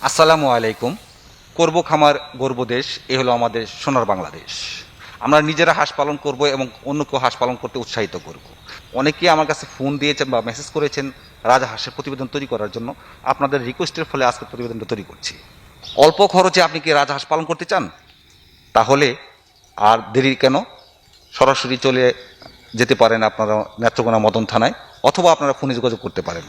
আসসালামু আলাইকুম। করব খামার গর্ব দেশ, এ হলো আমাদের সোনার বাংলাদেশ। আমরা নিজেরা হাঁস পালন করব এবং অন্যকেও হাঁস পালন করতে উৎসাহিত করব। অনেকেই আমার কাছে ফোন দিয়েছেন বা মেসেজ করেছেন রাজহাঁসের প্রতিবেদন তৈরি করার জন্য। আপনাদের রিকোয়েস্টের ফলে আজকে প্রতিবেদনটা তৈরি করছি। অল্প খরচে আপনি কি রাজহাঁস পালন করতে চান? তাহলে আর দেরি কেন, সরাসরি চলে যেতে পারেন আপনারা নেত্রকোনা মদন থানায়, অথবা আপনারা ফোনে যোগাযোগ করতে পারেন।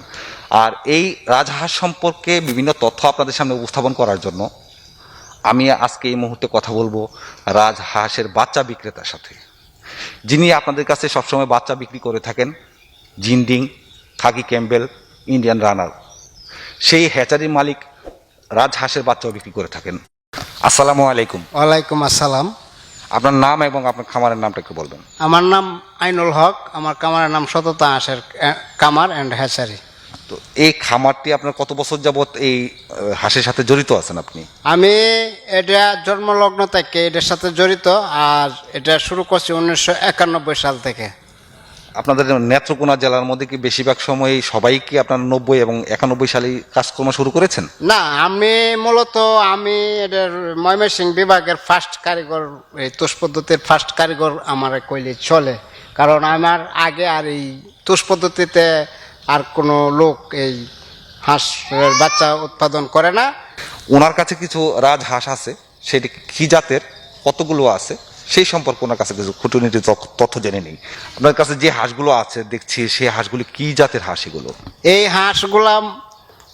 আর এই রাজহাঁস সম্পর্কে বিভিন্ন তথ্য আপনাদের সামনে উপস্থাপন করার জন্য আমি আজকে এই মুহূর্তে কথা বলবো রাজহাঁসের বাচ্চা বিক্রেতার সাথে, যিনি আপনাদের কাছে সবসময় বাচ্চা বিক্রি করে থাকেন। জিন্ডিং, খাকি ক্যাম্বেল, ইন্ডিয়ান রানার, সেই হ্যাচারির মালিক রাজহাঁসের বাচ্চাও বিক্রি করে থাকেন। আসসালামু আলাইকুম। ওয়ালাইকুম আসসালাম। আপনার নাম এবং আপনার খামারের নামটা একটু বলবেন। আমার নাম আইনুল হক, আমার কামারের নাম সততা হাঁসের কামার অ্যান্ড হ্যাচারি। তো এই খামারটি আপনার কত বছর যাবত এই হাঁসের সাথে জড়িত আছেন আপনি? আমি এটা জন্মলগ্ন থেকে এটার সাথে জড়িত, আর এটা শুরু করছি 1991 সাল থেকে। আপনাদের নেত্রকোনা জেলার মধ্যে কি বেশিরভাগ সময় সবাই কি আপনার 90 এবং 91 সালে কাজকর্ম শুরু করেছেন? না, আমি এটার ময়মনসিংহ বিভাগের ফার্স্ট কারিগর, এই তুষ পদ্ধতির ফার্স্ট কারিগর আমার কইলে চলে। কারণ আমার আগে আর এই তুষ পদ্ধতিতে আর কোনো লোক এই হাঁসের বাচ্চা উৎপাদন করে না। ওনার কাছে কিছু রাজহাঁস আছে, সেটি কি জাতের, কতগুলো আছে, সেই সম্পর্কে ওনার কাছে কিছু খুঁটিনাটি তথ্য জেনে নিই। আপনার কাছে যে হাঁসগুলো আছে দেখছি, সেই হাঁসগুলি কি জাতের হাঁস এগুলো? এই হাঁসগুলা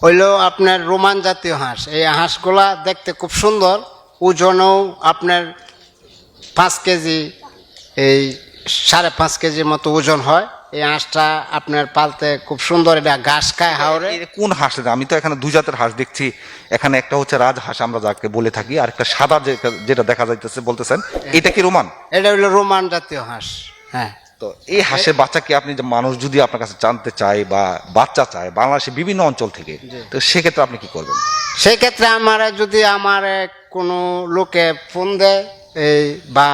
হইল আপনার রোমান জাতীয় হাঁস। এই হাঁসগুলা দেখতে খুব সুন্দর, ওজনও আপনার 5 কেজি, এই 5.5 কেজির মতো ওজন হয়। এই হাঁসটা আপনার পালতে খুব সুন্দর, এটা ঘাস খায় হাওড়ে। কোন হাঁস? আমি তো এখানে দুই জাতের হাঁস দেখছি। এখানে একটা হচ্ছে রাজহাঁস আমরা যাকে বলে থাকি, আর একটা সাদা যেটা দেখা যাইতেছে বলতেছেন, এটা কি রোমান? এটা হইলো রোমান জাতীয় হাঁস। হ্যাঁ। তো এই হাঁসের বাচ্চা কি আপনি, যে মানুষ যদি আপনার কাছে জানতে চায় বা বাচ্চা চায় বাংলাদেশের বিভিন্ন অঞ্চল থেকে, তো সেক্ষেত্রে আপনি কি করবেন? সেই ক্ষেত্রে যদি আমার কোনো লোকে ফোন দেয় এই বা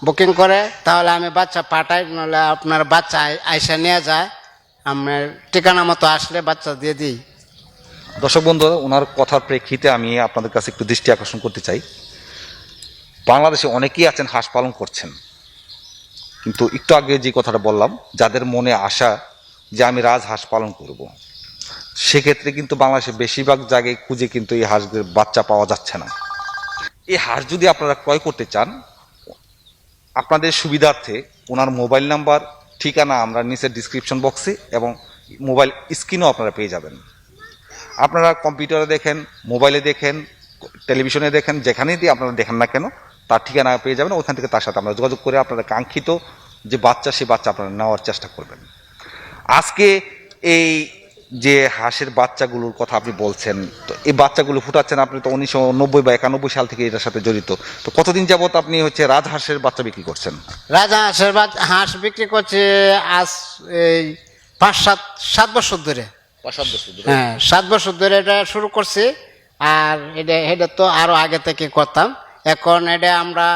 বুকিং করে, তাহলে আমি বাচ্চা পাঠাই, নাহলে আপনার বাচ্চা আইসা নিয়ে যায়, আপনার ঠিকানা মতো আসলে বাচ্চা দিয়ে দিই। দর্শক বন্ধু, ওনার কথার প্রেক্ষিতে আমি আপনাদের কাছে একটু দৃষ্টি আকর্ষণ করতে চাই। বাংলাদেশে অনেকেই আছেন হাঁস পালন করছেন, কিন্তু একটু আগে যে কথাটা বললাম, যাদের মনে আশা যে আমি রাজহাঁস পালন করব, সেক্ষেত্রে কিন্তু বাংলাদেশের বেশিরভাগ জায়গায় খুঁজে কিন্তু এই হাঁসদের বাচ্চা পাওয়া যাচ্ছে না। এই হাঁস যদি আপনারা ক্রয় করতে চান, আপনাদের সুবিধার্থে ওনার মোবাইল নাম্বার, ঠিকানা আমরা নিচের ডিসক্রিপশন বক্সে এবং মোবাইল স্ক্রিনেও আপনারা পেয়ে যাবেন। আপনারা কম্পিউটারে দেখেন, মোবাইলে দেখেন, টেলিভিশনে দেখেন, যেখানেই দিয়ে আপনারা দেখেন না কেন, তার ঠিকানা পেয়ে যাবেন। ওখান থেকে তার সাথে আপনারা যোগাযোগ করে আপনারা কাঙ্ক্ষিত যে বাচ্চা, সেই বাচ্চা আপনারা নেওয়ার চেষ্টা করবেন। আজকে এই যে হাঁসের বাচ্চাগুলোর কথা আপনি বলছেন, তো এই বাচ্চাগুলো ফুটাচ্ছেন আপনি তো 1990 বা 91 সাল থেকে এটার সাথে জড়িত। তো কতদিন যাবত আপনি হচ্ছে রাজহাঁসের বাচ্চা বিক্রি করছেন? রাজা হাঁসের হাঁস বিক্রি করছে আজ এই 5-7 বছর ধরে। 5-7 বছর ধরে? হ্যাঁ, 7 বছর ধরে এটা শুরু করছি। আর এটা তো আরো আগে থেকে করতাম। এখন এটা আমরা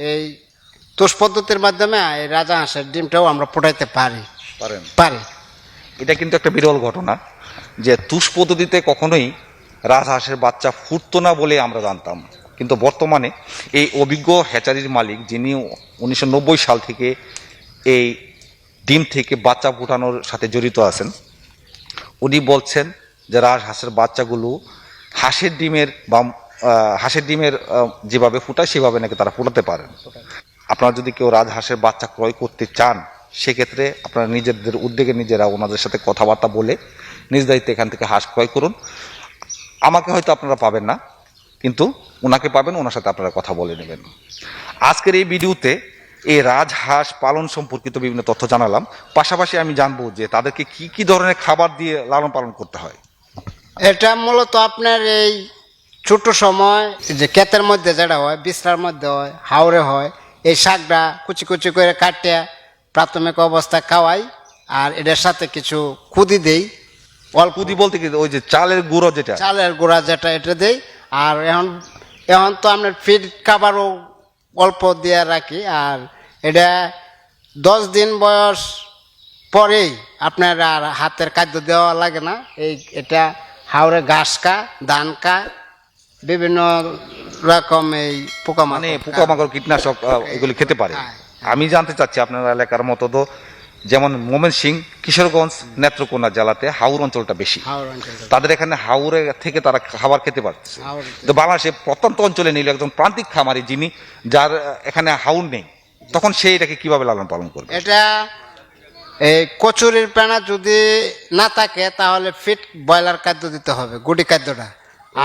এই তুষ পদ্ধতির মাধ্যমে এই রাজা হাঁসের ডিমটাও আমরা ফুটাইতে পারি। পারি। এটা কিন্তু একটা বিরল ঘটনা যে তুষ পদ্ধতিতে কখনোই রাজহাঁসের বাচ্চা ফুটতো না বলে আমরা জানতাম, কিন্তু বর্তমানে এই অভিজ্ঞ হ্যাচারির মালিক, যিনি 1990 সাল থেকে এই ডিম থেকে বাচ্চা ফুটানোর সাথে জড়িত আছেন, উনি বলছেন যে রাজহাঁসের বাচ্চাগুলো হাঁসের ডিমের যেভাবে ফুটায় সেভাবে নাকি তারা ফুটাতে পারেন। আপনারা যদি কেউ রাজহাঁসের বাচ্চা ক্রয় করতে চান, সেক্ষেত্রে আপনারা নিজেদের উদ্যোগে নিজেরা ওনাদের সাথে কথাবার্তা বলে নিজ দায়িত্বে এখান থেকে হাঁস ক্রয় করুন। আমাকে হয়তো আপনারা পাবেন না, কিন্তু ওনাকে পাবেন, ওনার সাথে আপনারা কথা বলে নেবেন। আজকের এই ভিডিওতে এই রাজহাঁস পালন সম্পর্কিত বিভিন্ন তথ্য জানালাম, পাশাপাশি আমি জানবো যে তাদেরকে কি কি ধরনের খাবার দিয়ে লালন পালন করতে হয়। এটা মূলত আপনার এই ছোট সময় যে ক্ষেতের মধ্যে যেটা হয়, বিছড়ার মধ্যে হয়, হাওড়ে হয়, এই শাকটা কুচি কুচি করে কাটিয়ে প্রাথমিক অবস্থায় খাওয়াই। আর এটার সাথে কিছু খুদি দেই। অল্পুদি বলতে কি ওই যে চালের গুঁড়ো, যেটা চালের গুঁড়া যেটা, এটা দেই। আর এখন এখন তো আপনার ফিড খাবারও অল্প দিয়ে রাখি। আর এটা 10 দিন বয়স পরেই আপনার আর হাতের খাদ্য দেওয়া লাগে না। এটা হাওড়ে ঘাস খা, ধান খা, বিভিন্ন রকম এই মানে পোকামাকড় কীটনাশক এগুলি খেতে পারে। হ্যাঁ, আমি জানতে চাচ্ছি আপনার এলাকার মতো তো যেমন ময়মনসিংহ, কিশোরগঞ্জ, নেত্রকোনা জেলাতে হাওর অঞ্চলটা বেশি, হাওড় অঞ্চলে তাদের এখানে হাওরে থেকে তারা খাবার খেতে পারছে। হাওড় তো বাংলাদেশে প্রত্যন্ত অঞ্চলে নিলে একজন প্রান্তিক খামারি যিনি যার এখানে হাউর নেই, তখন সে এটাকে কিভাবে লালন পালন করবে? এটা এই কচুরির পেনা যদি না থাকে তাহলে ফিট ব্রয়লার খাদ্য দিতে হবে, গুটি খাদ্যটা।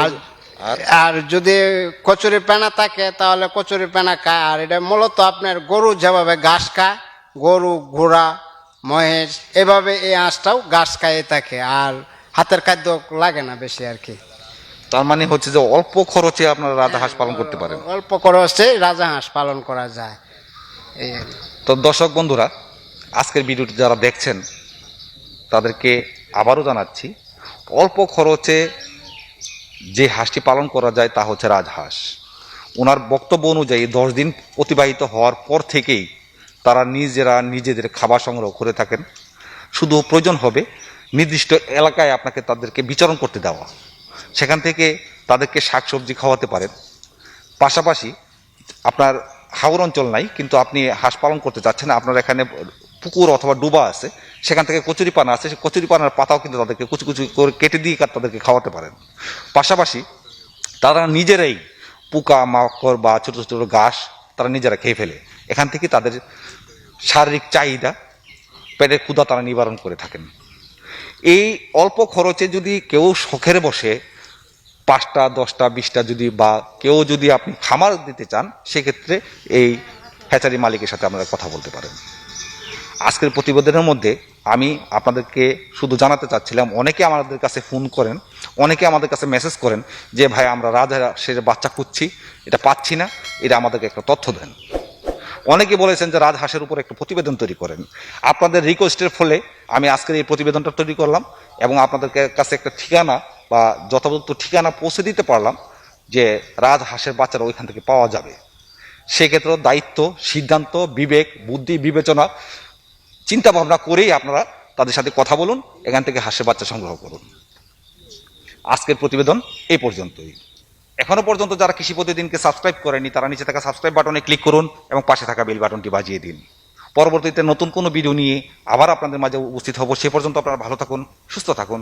আর আর যদি কচুরি পেনা থাকে তাহলে কচুরি পেনা খায়। আর এটা মূলত আপনার গরু যেভাবে ঘাস খায়, গরু, ঘোড়া, মহেশ, এভাবে এই হাঁসটাও ঘাস খায় থাকে। আর হাতের খাদ্য লাগে না বেশি আর কি। তার মানে হচ্ছে যে অল্প খরচে আপনারা রাজহাঁস পালন করতে পারেন। অল্প খরচে রাজহাঁস পালন করা যায় এই আর কি। তো দর্শক বন্ধুরা, আজকের ভিডিওটি যারা দেখছেন তাদেরকে আবারও জানাচ্ছি, অল্প খরচে যে হাঁসটি পালন করা যায় তা হচ্ছে রাজহাঁস। ওনার বক্তব্য অনুযায়ী 10 দিন অতিবাহিত হওয়ার পর থেকেই তারা নিজেদের খাবার সংগ্রহ করে থাকেন। শুধু প্রয়োজন হবে নির্দিষ্ট এলাকায় আপনাকে তাদেরকে বিচরণ করতে দেওয়া, সেখান থেকে তাদেরকে শাকসবজি খাওয়াতে পারেন। পাশাপাশি আপনার হাওর অঞ্চল নাই কিন্তু আপনি হাঁস পালন করতে চাচ্ছেন, আপনার এখানে পুকুর অথবা ডুবা আছে, সেখান থেকে কচুরিপানা আছে, সেই কচুরিপানার পাতাও কিন্তু তাদেরকে কুচি কুচি করে কেটে দিয়ে তাদেরকে খাওয়াতে পারেন। পাশাপাশি তারা নিজেরাই পোকা মাকড় বা ছোটো ছোটো ঘাস তারা নিজেরা খেয়ে ফেলে। এখান থেকে তাদের শারীরিক চাহিদা, পেটের ক্ষুধা তারা নিবারণ করে থাকেন। এই অল্প খরচে যদি কেউ শখের বসে 5টা 10টা 20টা যদি বা কেউ যদি আপনি খামার দিতে চান, সেক্ষেত্রে এই হ্যাচারি মালিকের সাথে আপনারা কথা বলতে পারেন। আজকের প্রতিবেদনের মধ্যে আমি আপনাদেরকে শুধু জানাতে চাচ্ছিলাম, অনেকে আমাদের কাছে ফোন করেন, অনেকে আমাদের কাছে মেসেজ করেন যে ভাই আমরা রাজহাঁসের বাচ্চা খুঁজছি, এটা পাচ্ছি না, এটা আমাদেরকে একটা তথ্য দেন। অনেকে বলেছেন যে রাজহাঁসের উপর একটা প্রতিবেদন তৈরি করেন। আপনাদের রিকোয়েস্টের ফলে আমি আজকের এই প্রতিবেদনটা তৈরি করলাম এবং আপনাদের কাছে একটা ঠিকানা বা যথাযথ ঠিকানা পৌঁছে দিতে পারলাম যে রাজহাঁসের বাচ্চারা ওইখান থেকে পাওয়া যাবে। সেক্ষেত্রে দায়িত্ব, সিদ্ধান্ত, বিবেক, বুদ্ধি, বিবেচনা, চিন্তা ভাবনা করেই আপনারা তাদের সাথে কথা বলুন, এখান থেকে হাঁসের বাচ্চা সংগ্রহ করুন। আজকের প্রতিবেদন এই পর্যন্তই। এখনো পর্যন্ত যারা কৃষি প্রতিদিনকে সাবস্ক্রাইব করেনি তারা নিচে থাকা সাবস্ক্রাইব বাটনে ক্লিক করুন এবং পাশে থাকা বেল বাটনটি বাজিয়ে দিন। পরবর্তীতে নতুন কোনো ভিডিও নিয়ে আবার আপনাদের মাঝে উপস্থিত হব। সে পর্যন্ত আপনারা ভালো থাকুন, সুস্থ থাকুন।